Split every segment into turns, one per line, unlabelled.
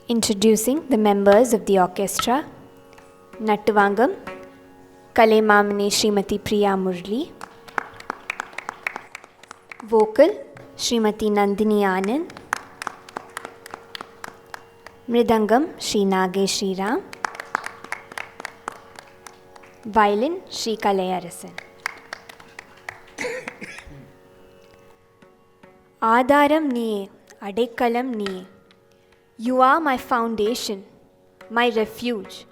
Introducing the members of the orchestra. Nattuvangam, Kalaimamani Srimati Priya Murli. Vocal, Srimati Nandini Anand. Mridangam, Shri Nagesh Sriram. Violin, Shri Kalayarasan. Adaram Niye, Adekalam Niye. You are my foundation, my refuge.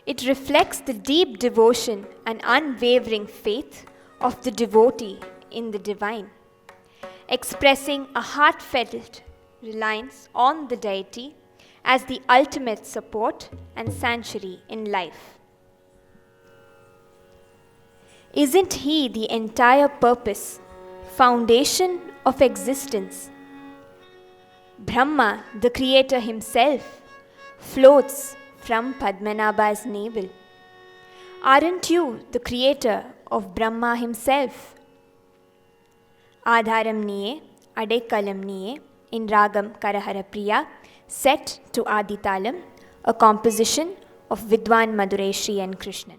It reflects the deep devotion and unwavering faith of the devotee in the divine, expressing a heartfelt reliance on the deity as the ultimate support and sanctuary in life. Isn't he the entire purpose, foundation of existence? Brahma, the creator himself, floats from Padmanabha's navel. Aren't you the creator of Brahma himself? Adharam Niye, Adekalam Niye, in Ragam Karahara Priya, set to Aditalam, a composition of Vidwan Madureshi and Krishnan.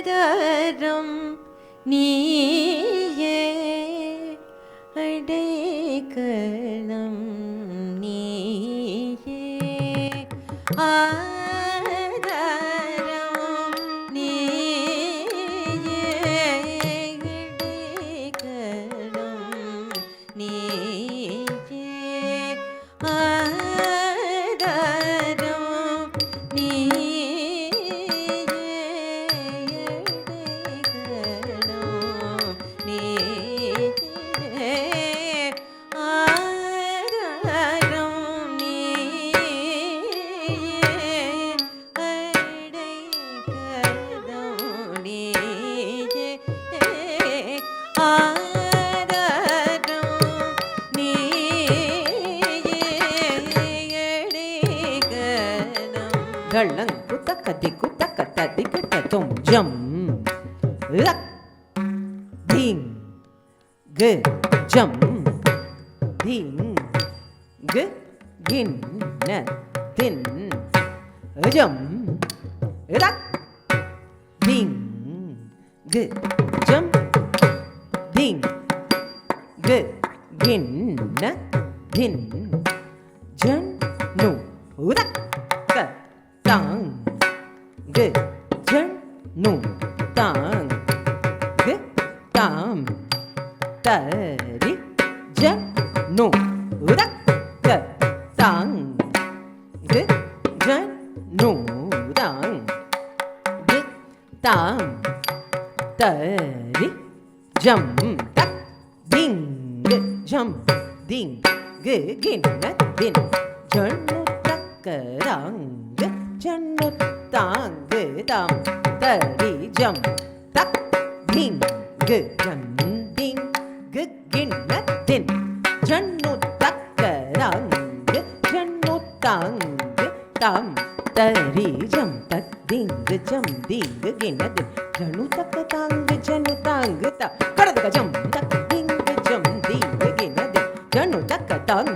ஆதாரம் நீயே, அடைக்கலம் நீயே. ஆதாரம் நீயே, அடைக்கலம் நீயே. ஆதாரம் நீயே, Galang kutaka di kutaka tadi kita tom jam lak ding ge jam ding ge gin na tin jam lak ding ge jam ding ge gin na tin jan no rak tang ge jan nu tang ge tam tari jan nu rak ge tang ge jan nu tang ge tam tari jam tak ding ge jam ding ge gin na din jan nu tak rang Jannu tang ge dam tari jam tak ding ge jan ding ge gin na din jannu tak rang ge jannu tang ge tam tari jam tak ding jam ding gina din janu tak tang janu tang ta kada jam tak ding jam ding gina din janu tak tang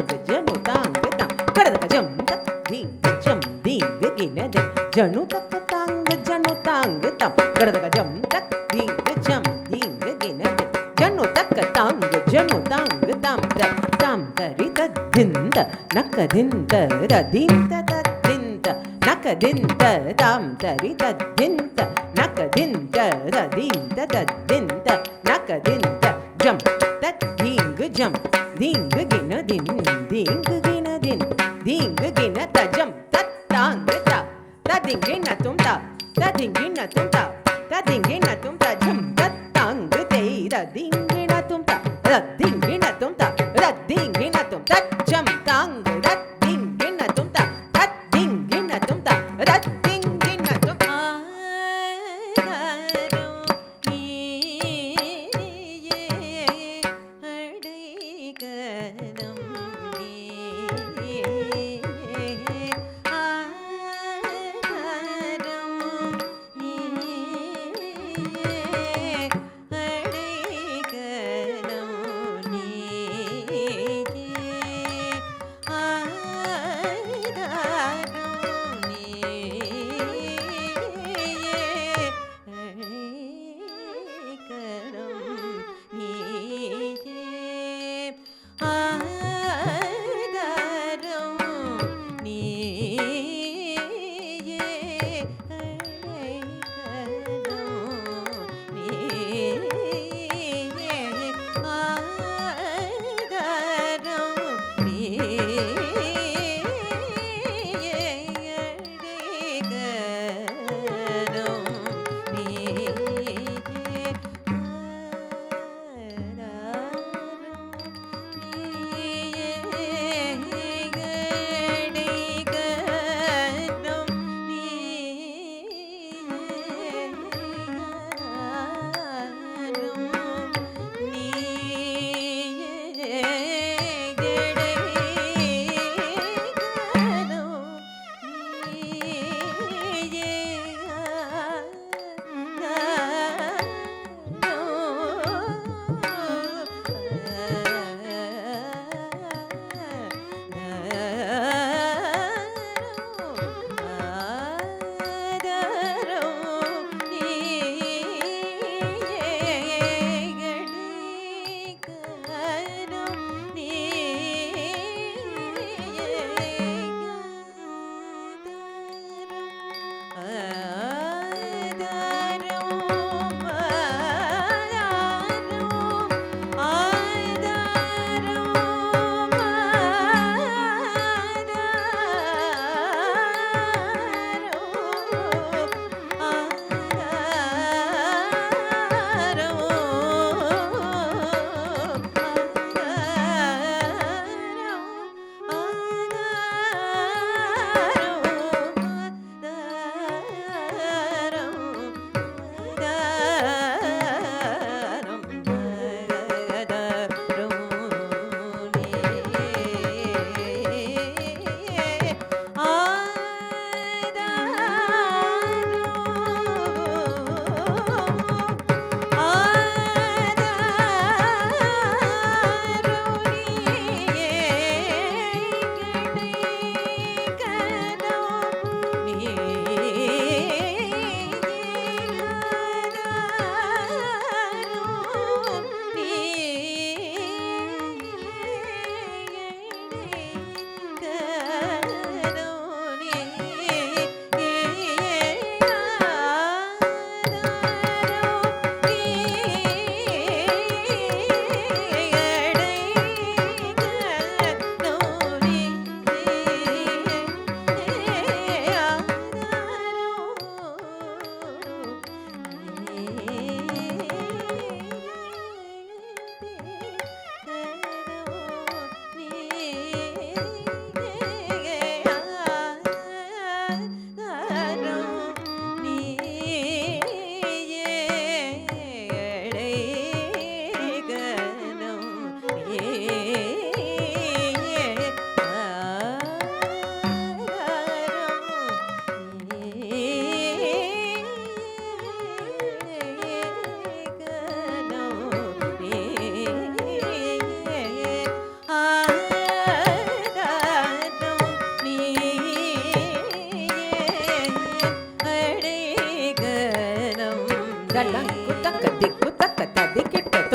ta kada jam tak ding jam ding gina din janu tak tang ta kada jam tak ding jam ding gina din janu tak tang tam tam tari ta dinda nakadinda radinda nakadinda tam tari ta dinda nakadinda radinda nakadinda jam tat ding gina din ding gina ta jam tat tang ta ding gina tum ta ding gina tum ta jam tat tang te da ding gina tum ta ding gina tum ta jam tang ding gina tum ta ding gina tum ta ding gina tum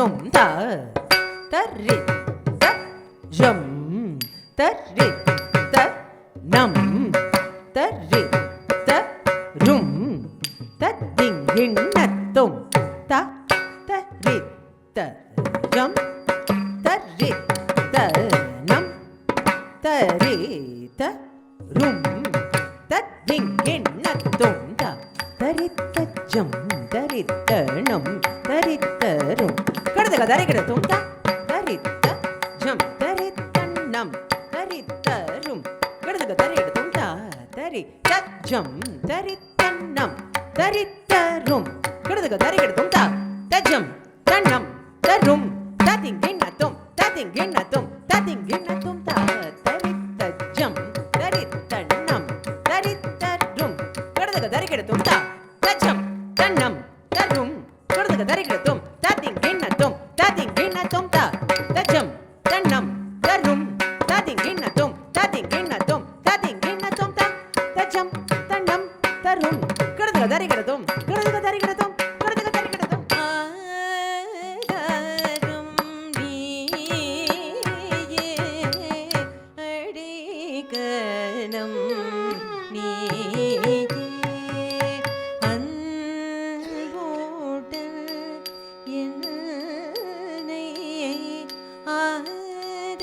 தும் த தரி த ஜம் தரி த நம் தரி த ரும் தத்திங் கிண்ணத்தும் த தரி த ஜம் தரி த நம் தரி த ரும் தத்திங் கிண்ணத்தும் த தரித்த ஜம் தரித்த நம் தரித்த ரும் கடதக தரிகிடத்தும் த தரித்த ஜம் தரித்த நம் தரித்த ரும் கடதக தரிகிடத்தும் த தரித்த ஜம் தரித்த நம் தரித்த ரும் கடதக தரிகிடத்தும் த தஜம் தன்னம் தரும் ததிங்கிண்ணத்தும் ததிங்கிண்ணத்தும் ததிங்கிண்ணத்தும் த தரித்த ஜம் தரித்த நம் தரித்த ரும் கடதக தரிகிடத்தும் த தஜம் தன்னம் தரும் கடதக தரிகிடத்தும் ததிங்கிண்ணத்தும் ததிங்கிண்ணத்தும் த தஜம் தன்னம் தரும் ததிங்கிண்ணத்தும் ததிங்கிண்ணத்தும் ததிங்கிண்ணத்தும் த தஜம் தன்னம் தரும் கடதக தரிகிடத்தும் கடதக தரிகிடத்தும் கடதக தரிகிடத்தும் ஆதரும் நீயே அடிகலம் நீயே அன்போடு என்னை ஆதரிப்பாய்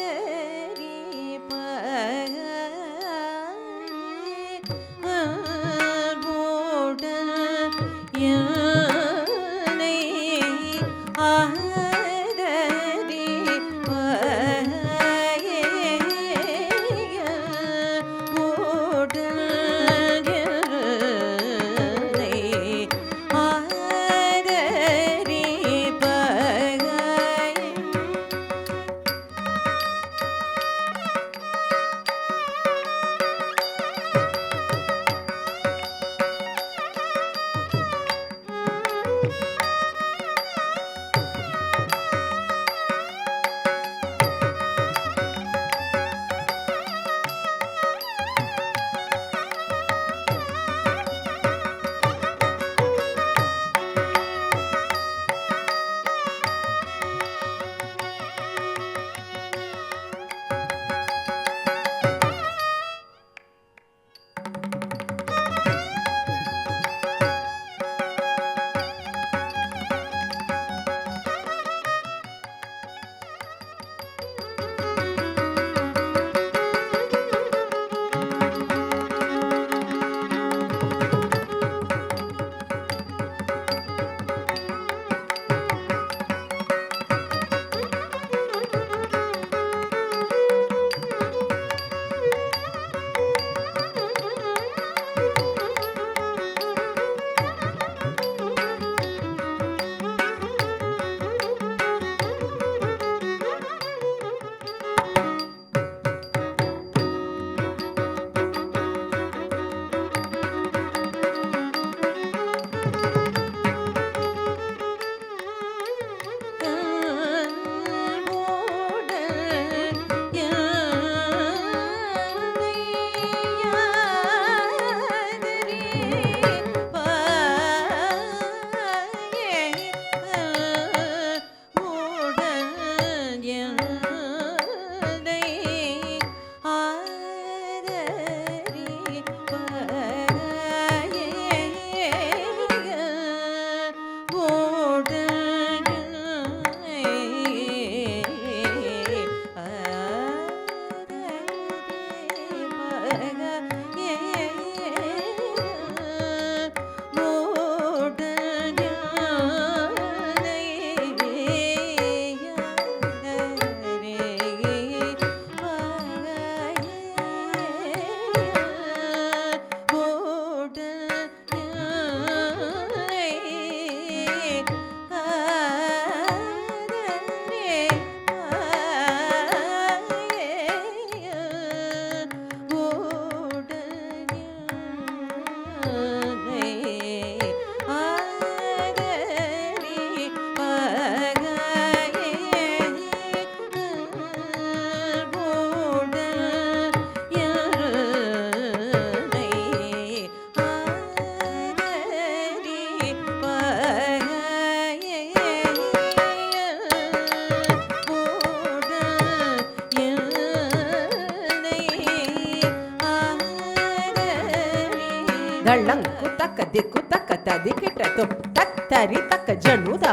ದಳ್ಳಂಕು ತಕ್ಕ ದಿಕ್ಕು ತಕ್ಕ ತದಿ ಕಿಟ್ಟತು ತತ್ತರಿ ತಕ್ಕ ಜನುದ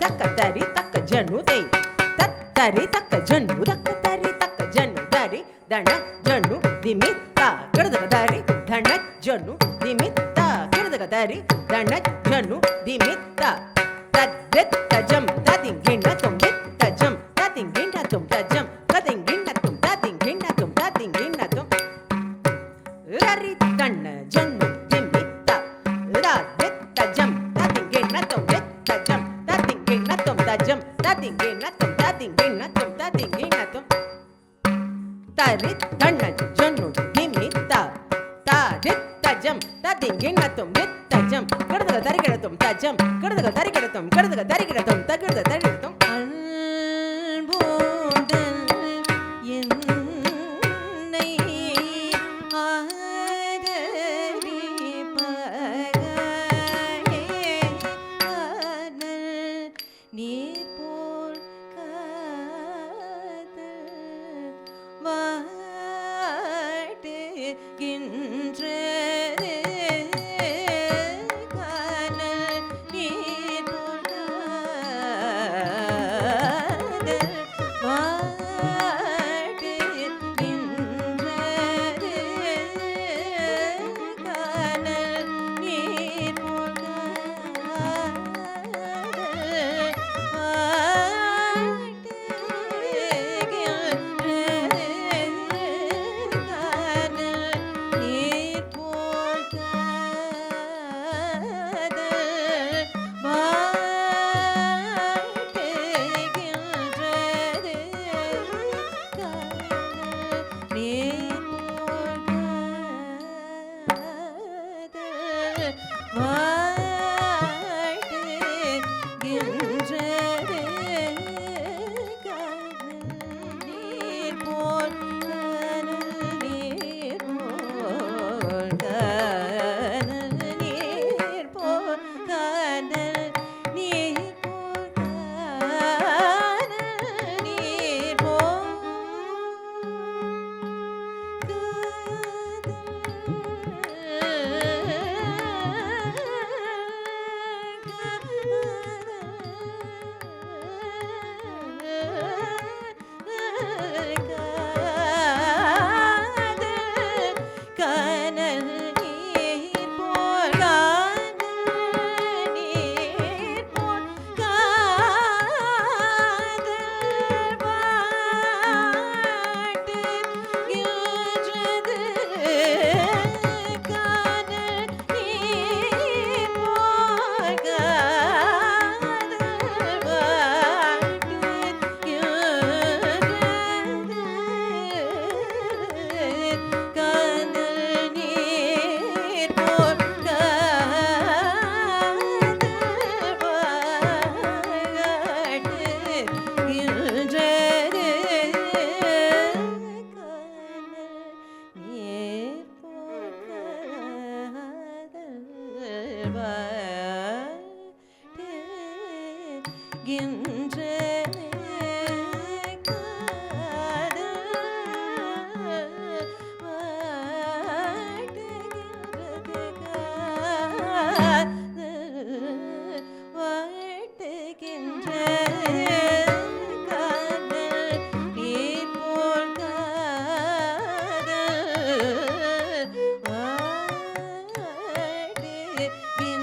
ದಕ್ಕ ತರಿ ತಕ್ಕ ಜನುದೆ ತತ್ತರಿ ತಕ್ಕ ಜನು ದಕ್ಕ ತರಿ ತಕ್ಕ ಜನು ದರಿ ದಣ ಜನು ದಿಮಿತ್ತ ಕಡದಗ ದಾರಿ ದಣ ಜನು ದಿಮಿತ್ತ ಕಡದಗ ದಾರಿ ದಣ ಜನು ದಿಮಿತ್ತ ತದ್ದಿತ್ತ ಜಂ ತದಿಂಗಿಣ್ಣ ತುಂ ದಿತ್ತ ಜಂ ತದಿಂಗಿಣ್ಣ ತುಂ ತಜಂ ತದಿಂಗಿಣ್ಣ ತುಂ ತದಿಂಗಿಣ್ಣ ತುಂ ತದಿಂಗಿಣ್ಣ ತುಂ ರರಿ ದಣ್ಣ ಜನು ದಿಮಿತ್ತ ತದ್ದಿತ್ತ ಜಂ ತದಿಂಗಿಣ್ಣ ತುಂ ದಿತ್ತ ಜಂ ತದಿಂಗಿಣ್ಣ ತುಂ ತಜಂ ತದಿಂಗಿಣ್ಣ ತುಂ ತದಿಂಗಿಣ್ಣ ತುಂ ತದಿಂಗಿಣ್ಣ ತುಂ ತರಿ ದಣ್ಣ ಜನು ದಿಮಿತ್ತ ತದಿತ್ತ ಜಂ ತದಿಂಗಿಣ್ಣ ತುಂ ದಿತ್ತ ಜಂ ಕಡದಗ ತರಿಗಿಡ ತುಂ ತಜಂ ಕಡದಗ ತರಿಗಿಡ ತುಂ ಕಡದಗ ತರಿಗಿಡ ತುಂ ತಗಡದ ತರಿಗಿಡ ತುಂ அன்போடல் என்னை ஆதரிப்பகலே காதல் நீர் போல் காதல் வாட்டுகின்றது கானல் நீர் போல் காதல்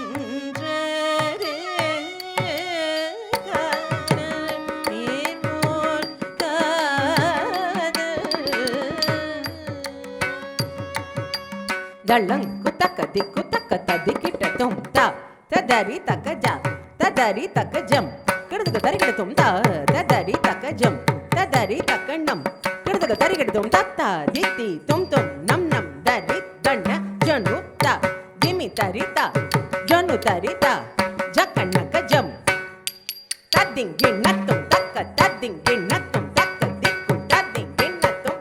வாட்டுகின்றது கானல் நீர் போல் ದಳ್ಳಂಕು ತಕ್ಕ ದಿಕ್ಕು ತಕ್ಕ ತದಿ ಕಿಟ್ಟ ತುಂ ತದರಿ ತಕ್ಕ ಜ ತದರಿ ತಕ್ಕ ಜಂ ಕಡದಗ ತರಿಗಿಡ ತುಂ ತದರಿ ತಕ್ಕ ಜಂ ತದರಿ ತಕ್ಕ ನಂ ಕಡದಗ ತರಿಗಿಡ ತುಂ ತತ್ತ ದಿತ್ತಿ ತುಂ ತುಂ ನಂ ನಂ ದರಿ ದಣ್ಣ ಜನು ತ ದಿಮಿ ತರಿ ತ ಜನು ತರಿ ತ ಜಕಣ್ಣಕ ಜಂ ತದ್ದಿಂಗಿಣ್ಣ ತುಂ ತಕ್ಕ ತದ್ದಿಂಗಿಣ್ಣ ತುಂ ತಕ್ಕ ದಿಕ್ಕು ತದ್ದಿಂಗಿಣ್ಣ ತುಂ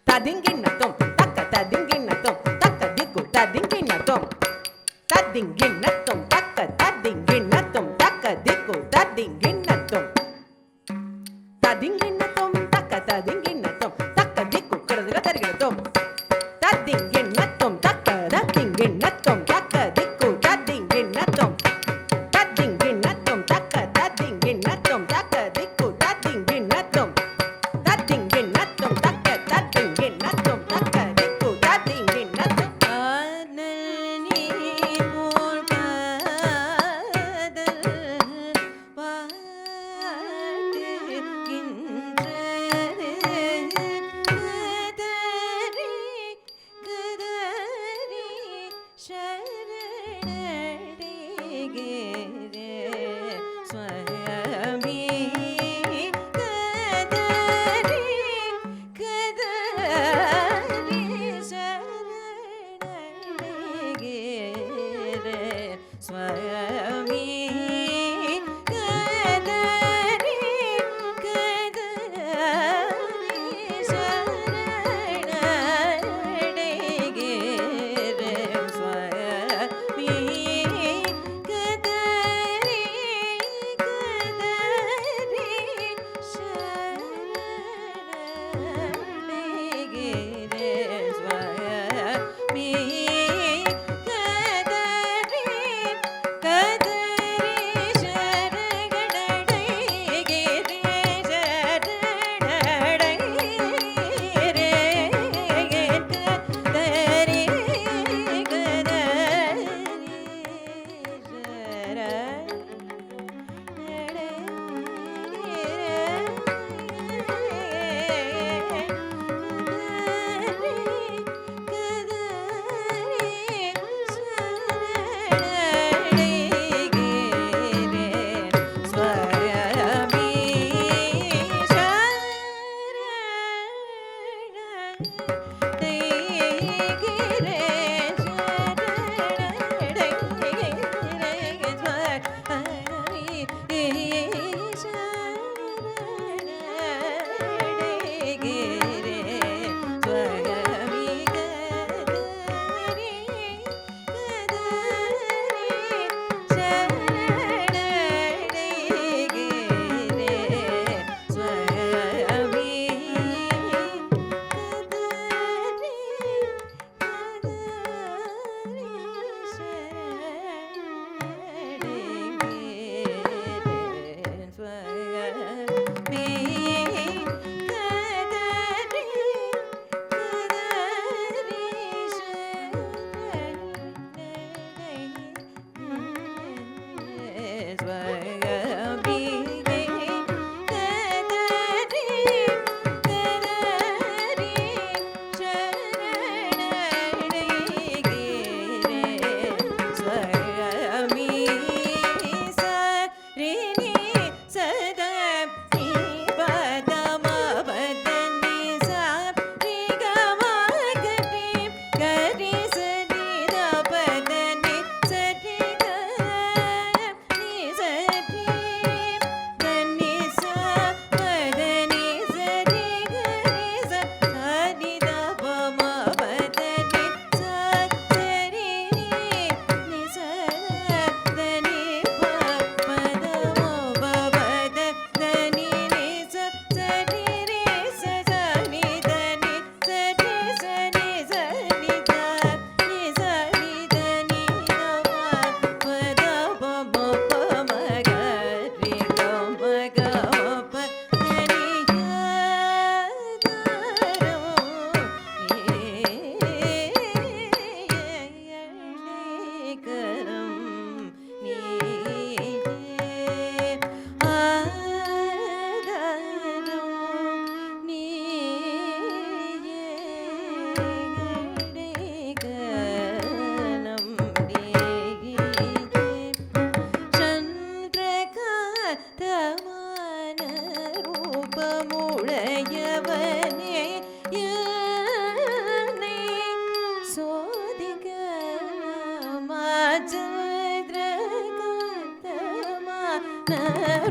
ತದಿಂಗಿಣ್ಣ ತುಂ ತಕ್ಕ ತದಿಂಗಿಣ್ಣ ತುಂ ತಕ್ಕ ದಿಕ್ಕು ತದಿಂಗಿಣ್ಣ ತುಂ ತದ್ದಿಂಗಿಣ್ಣ ತುಂ ತಕ್ಕ ತದ್ದಿಂಗಿಣ್ಣ ತುಂ ತಕ್ಕ ದಿಕ್ಕು ತದ್ದಿಂಗಿಣ್ಣ ತುಂ ತದಿಂಗಿಣ್ಣ ತುಂ ತಕ್ಕ ತದಿಂಗಿಣ್ಣ ತುಂ ತಕ್ಕ ದಿಕ್ಕು ಕಡದಗ ತರಿಗಿಡ ತುಂ ತದ್ದಿಂಗಿಣ್ಣ ತುಂ ತಕ್ಕ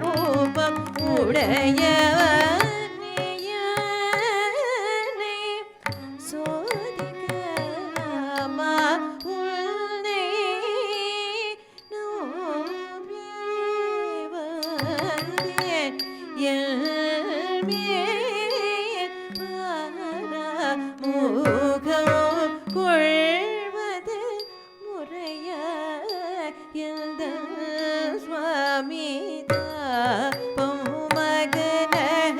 ரூபம் உடையவனே சோதிக்கலாமா உன்னை நோம்பி வந்தேன் என் மேல் முகம் கொள்வது முறையா எந்த சுவாமி தாபம் மகன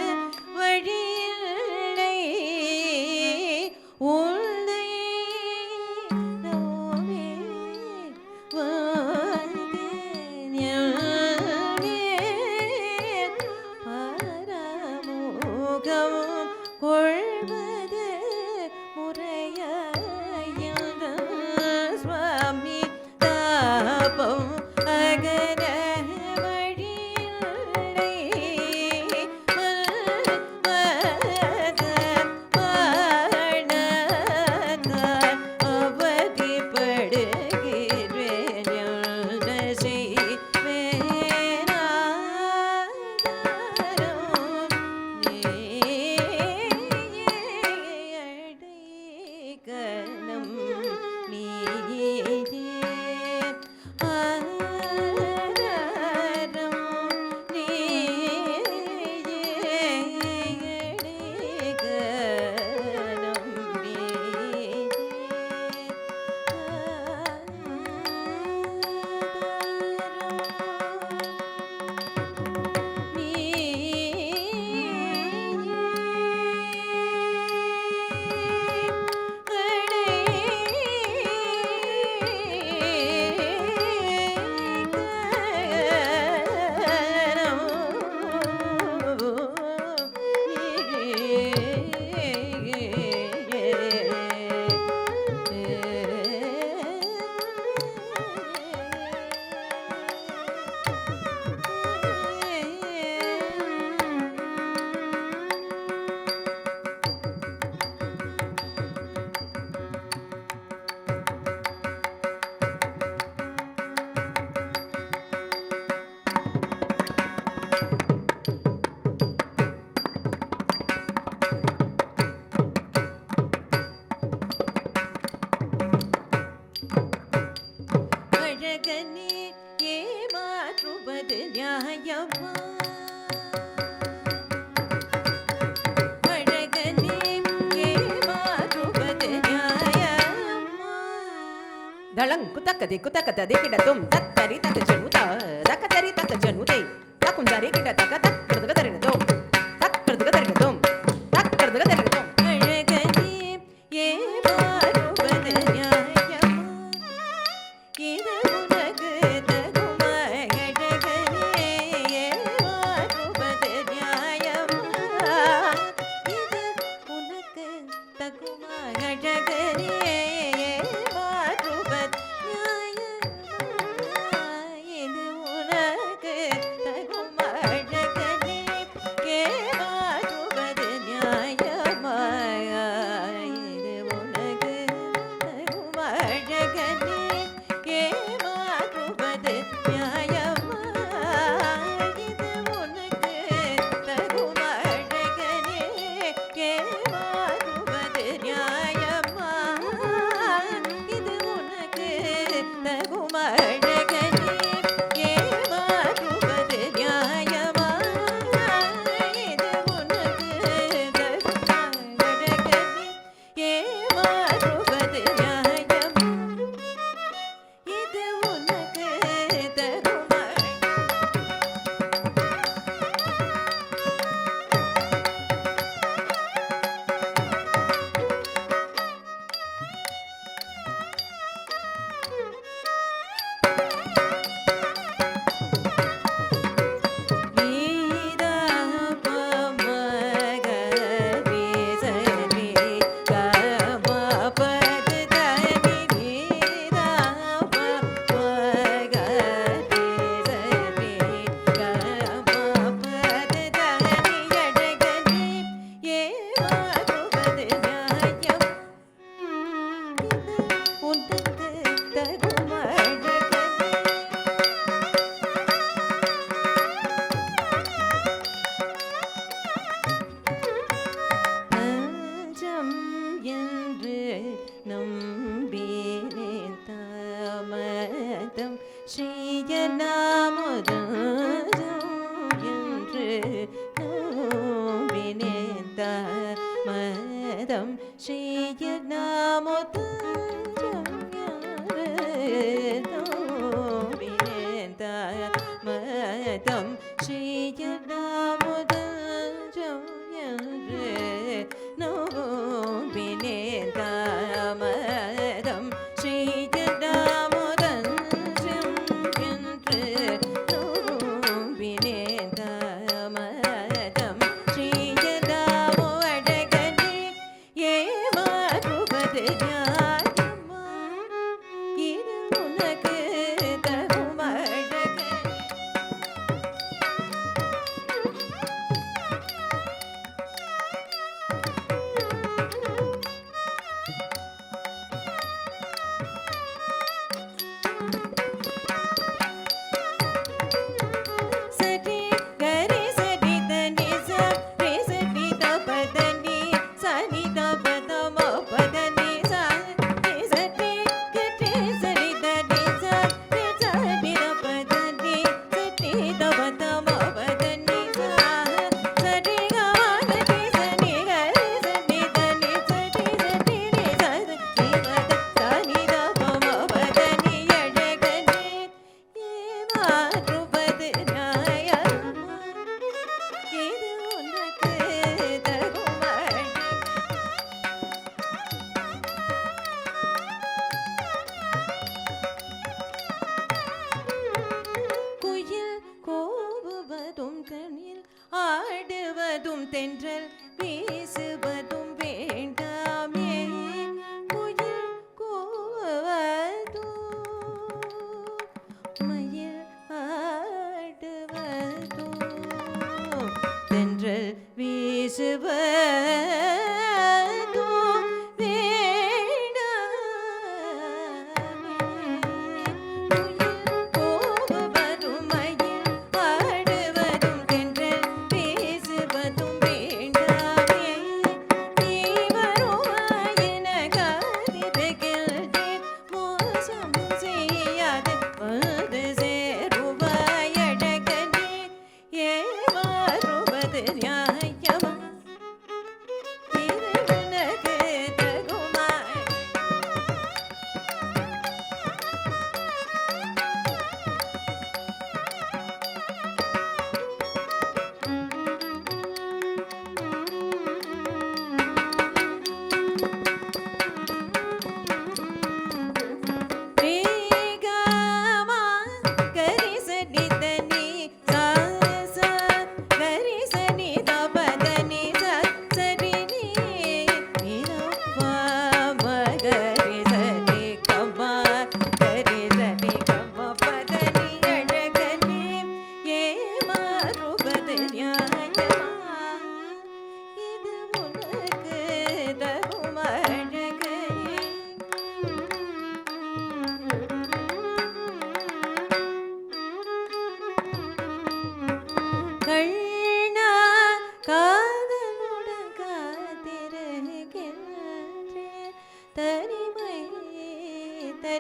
அழகனே ஏமாற்றுவது நியாயமா? அழகனே ஏமாற்றுவது நியாயமா? தளங்கு தக்கதி குத்தக்கத்ததி கிடத்தும் தத்தரி தக்க ஜனுதா தக்கத்தரி தக்க ஜனுதை தக்குந்தாரி கிட தக்க தக்கிறதுக்கு தரினதும் தக்கிறதுக்கு தரினதும் தக்கிறதுக்கு தரினதும் அழகனே ஏமாற்றுவது நியாயமா? இது உனக்கு தகுமா? அழகனே ஏமாற்றுவது நியாயமா? இது உனக்கு தகுமா? அழகனே ஏமாற்றுவது நியாயமா? இது உனக்கு தகுமா? அழகனே ஏமாற்றுவது நியாயமா? இது உனக்கு தகுமா? அழகனே ஏமாற்றுவது நியாயமா? இது உனக்கு தகுமா? அழகனே ஏமாற்றுவது நியாயமா? இது உனக்கு தகுமா? அழகனே ஏமாற்றுவது நியாயமா? இது உனக்கு தகுமா? அழகனே ஏமாற்றுவது நியாயமா? இது உனக்கு தகுமா? நீதா பமகரி சரி கமபது தனி நீதா பமகரி சரி கமபது தனி அழகனே ஏமாற்றுவது நியாயம்? உனக்கு தகுமா? அழகனே அஞ்சம் என்று நம்பினேன் தாமதம் ஸ்ரீயநாமுதம் என்று நம்பினேன் தாமதம் ஸ்ரீயநாமுதம் நம்பினேன் தாமதம் ஸ்ரீயநாமுதம் என்று நோம்பினேன் தாமதம் ஸ்ரீஜடாமுதம் என்று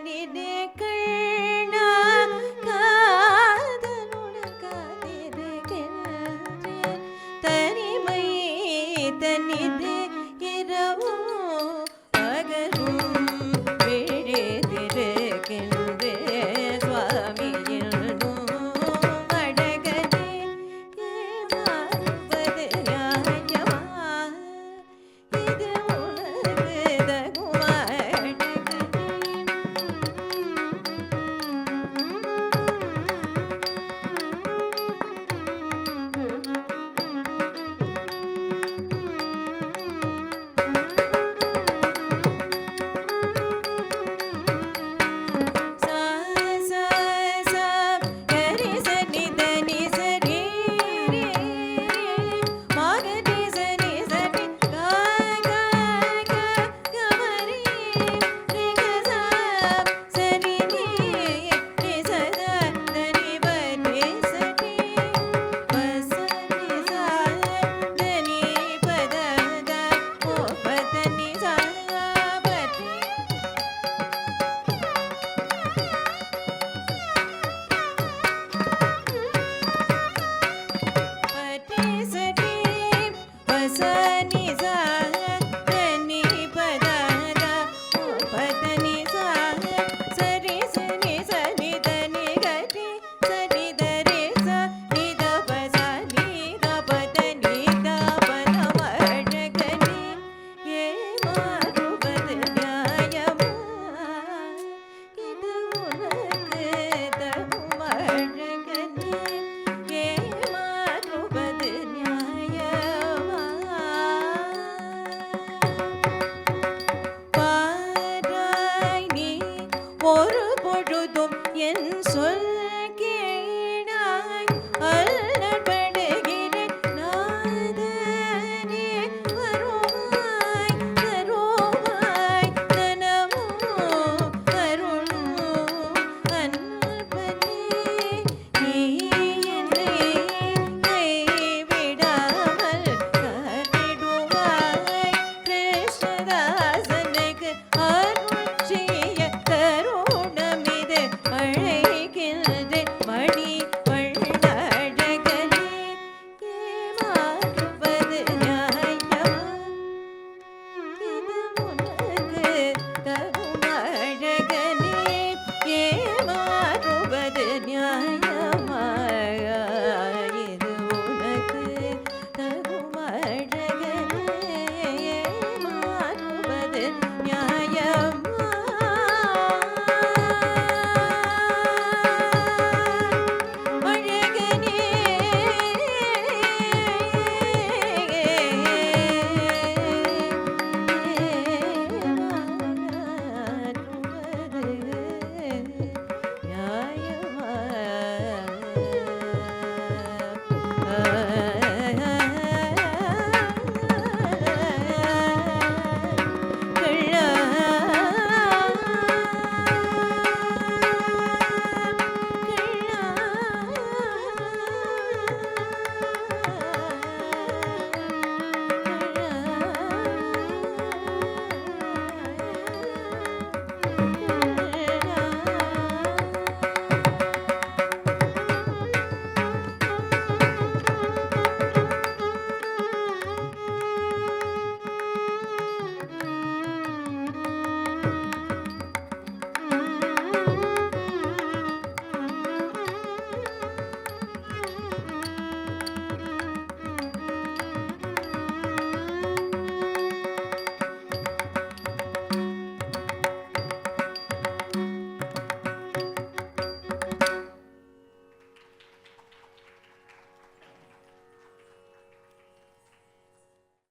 தனிதே கண்ணா காதலுடன் காத்திருக்கின்றேன் தனிமை தனிதே இரவோ பகலும் விழித்திருக்கின்றேன் சுவாமி என்னும் அழகனே ஏமாறுவது நியாயமா இது உனக்கு தகுமா ஒரு பொழுதும் என் சொல்